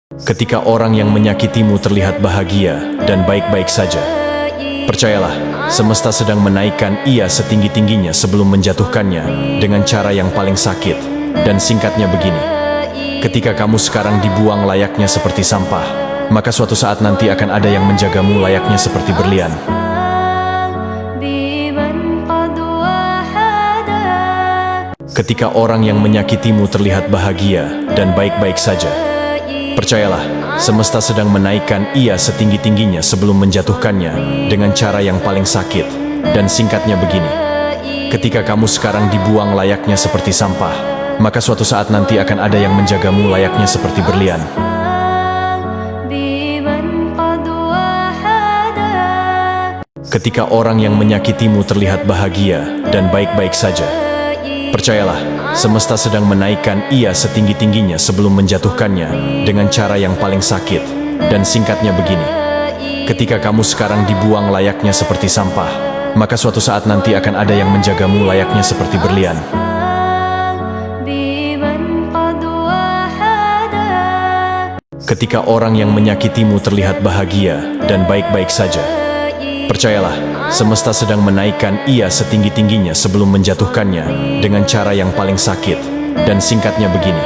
Ketika orang yang menyakitimu terlihat bahagia dan baik-baik saja, percayalah, semesta sedang menaikkan ia setinggi-tingginya sebelum menjatuhkannya dengan cara yang paling sakit. Dan singkatnya begini, ketika kamu sekarang dibuang layaknya seperti sampah, maka suatu saat nanti akan ada yang menjagamu layaknya seperti berlian. Ketika orang yang menyakitimu terlihat bahagia dan baik-baik saja, percayalah, semesta sedang menaikkan ia setinggi-tingginya sebelum menjatuhkannya dengan cara yang paling sakit. Dan singkatnya begini, ketika kamu sekarang dibuang layaknya seperti sampah, maka suatu saat nanti akan ada yang menjagamu layaknya seperti berlian. Ketika orang yang menyakitimu terlihat bahagia dan baik-baik saja, percayalah, semesta sedang menaikkan ia setinggi-tingginya sebelum menjatuhkannya dengan cara yang paling sakit. Dan singkatnya begini, ketika kamu sekarang dibuang layaknya seperti sampah, maka suatu saat nanti akan ada yang menjagamu layaknya seperti berlian. Ketika orang yang menyakitimu terlihat bahagia dan baik-baik saja, percayalah, semesta sedang menaikkan ia setinggi-tingginya sebelum menjatuhkannya dengan cara yang paling sakit. Dan singkatnya begini,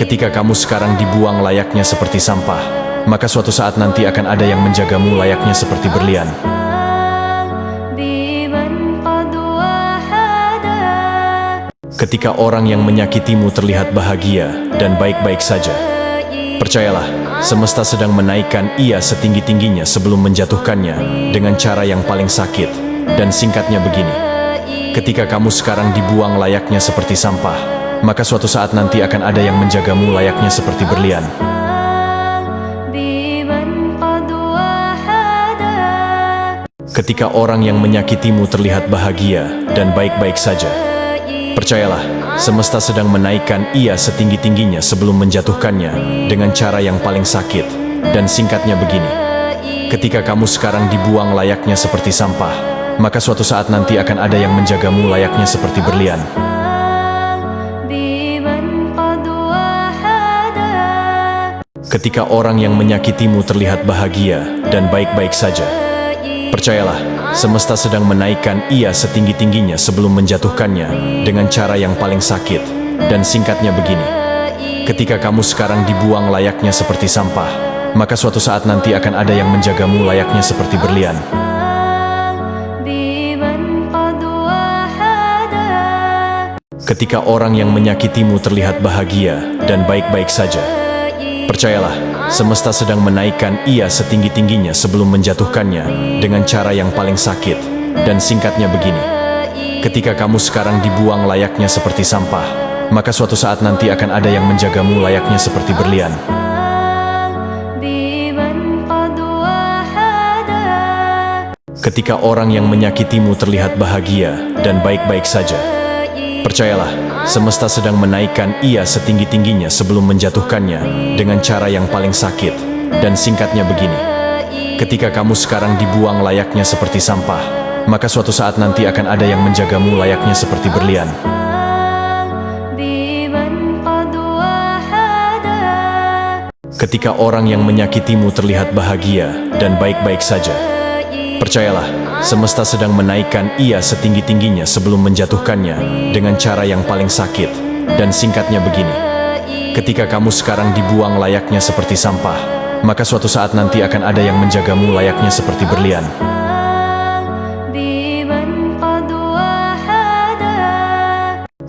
ketika kamu sekarang dibuang layaknya seperti sampah, maka suatu saat nanti akan ada yang menjagamu layaknya seperti berlian. Ketika orang yang menyakitimu terlihat bahagia dan baik-baik saja, percayalah, semesta sedang menaikkan ia setinggi-tingginya sebelum menjatuhkannya dengan cara yang paling sakit. Dan singkatnya begini, ketika kamu sekarang dibuang layaknya seperti sampah, maka suatu saat nanti akan ada yang menjagamu layaknya seperti berlian. Ketika orang yang menyakitimu terlihat bahagia dan baik-baik saja, percayalah, semesta sedang menaikkan ia setinggi-tingginya sebelum menjatuhkannya dengan cara yang paling sakit. Dan singkatnya begini, ketika kamu sekarang dibuang layaknya seperti sampah, maka suatu saat nanti akan ada yang menjagamu layaknya seperti berlian. Ketika orang yang menyakitimu terlihat bahagia dan baik-baik saja, percayalah, semesta sedang menaikkan ia setinggi-tingginya sebelum menjatuhkannya dengan cara yang paling sakit. Dan singkatnya begini, ketika kamu sekarang dibuang layaknya seperti sampah, maka suatu saat nanti akan ada yang menjagamu layaknya seperti berlian. Ketika orang yang menyakitimu terlihat bahagia dan baik-baik saja, percayalah, semesta sedang menaikkan ia setinggi-tingginya sebelum menjatuhkannya dengan cara yang paling sakit. Dan singkatnya begini, ketika kamu sekarang dibuang layaknya seperti sampah, maka suatu saat nanti akan ada yang menjagamu layaknya seperti berlian. Ketika orang yang menyakitimu terlihat bahagia dan baik-baik saja, percayalah, semesta sedang menaikkan ia setinggi-tingginya sebelum menjatuhkannya dengan cara yang paling sakit. Dan singkatnya begini, ketika kamu sekarang dibuang layaknya seperti sampah, maka suatu saat nanti akan ada yang menjagamu layaknya seperti berlian. Ketika orang yang menyakitimu terlihat bahagia dan baik-baik saja, percayalah, semesta sedang menaikkan ia setinggi-tingginya sebelum menjatuhkannya dengan cara yang paling sakit. Dan singkatnya begini, ketika kamu sekarang dibuang layaknya seperti sampah, maka suatu saat nanti akan ada yang menjagamu layaknya seperti berlian.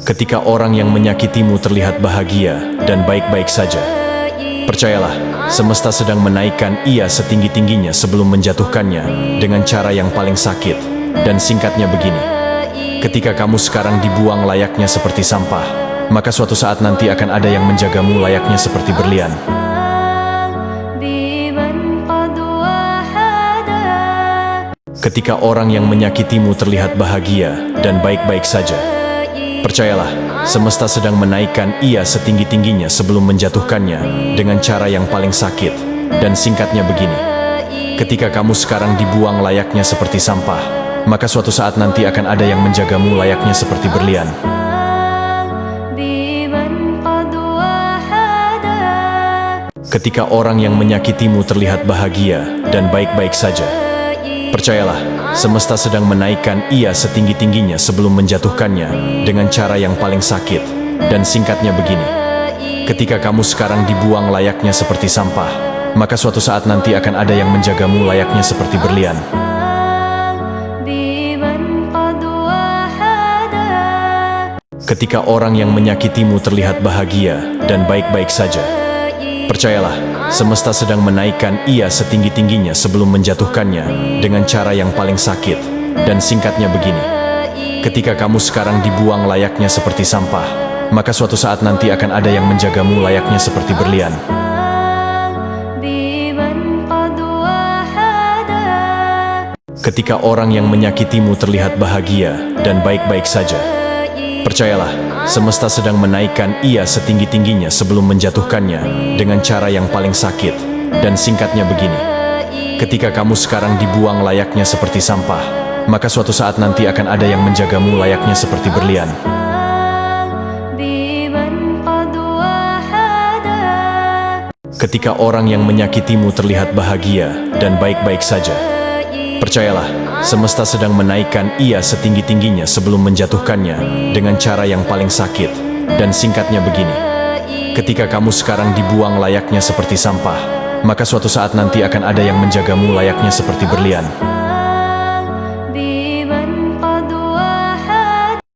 Ketika orang yang menyakitimu terlihat bahagia dan baik-baik saja, percayalah, semesta sedang menaikkan ia setinggi-tingginya sebelum menjatuhkannya dengan cara yang paling sakit. Dan singkatnya begini, ketika kamu sekarang dibuang layaknya seperti sampah, maka suatu saat nanti akan ada yang menjagamu layaknya seperti berlian. Ketika orang yang menyakitimu terlihat bahagia dan baik-baik saja, percayalah, semesta sedang menaikkan ia setinggi-tingginya sebelum menjatuhkannya dengan cara yang paling sakit. Dan singkatnya begini, ketika kamu sekarang dibuang layaknya seperti sampah, maka suatu saat nanti akan ada yang menjagamu layaknya seperti berlian. Ketika orang yang menyakitimu terlihat bahagia dan baik-baik saja, percayalah, semesta sedang menaikkan ia setinggi-tingginya sebelum menjatuhkannya dengan cara yang paling sakit. Dan singkatnya begini, ketika kamu sekarang dibuang layaknya seperti sampah, maka suatu saat nanti akan ada yang menjagamu layaknya seperti berlian. Ketika orang yang menyakitimu terlihat bahagia dan baik-baik saja, percayalah, semesta sedang menaikkan ia setinggi-tingginya sebelum menjatuhkannya dengan cara yang paling sakit. Dan singkatnya begini, ketika kamu sekarang dibuang layaknya seperti sampah, maka suatu saat nanti akan ada yang menjagamu layaknya seperti berlian. Ketika orang yang menyakitimu terlihat bahagia dan baik-baik saja, percayalah, semesta sedang menaikkan ia setinggi-tingginya sebelum menjatuhkannya dengan cara yang paling sakit. Dan singkatnya begini, ketika kamu sekarang dibuang layaknya seperti sampah, maka suatu saat nanti akan ada yang menjagamu layaknya seperti berlian. Ketika orang yang menyakitimu terlihat bahagia dan baik-baik saja, percayalah, semesta sedang menaikkan ia setinggi-tingginya sebelum menjatuhkannya dengan cara yang paling sakit. Dan singkatnya begini, ketika kamu sekarang dibuang layaknya seperti sampah, maka suatu saat nanti akan ada yang menjagamu layaknya seperti berlian.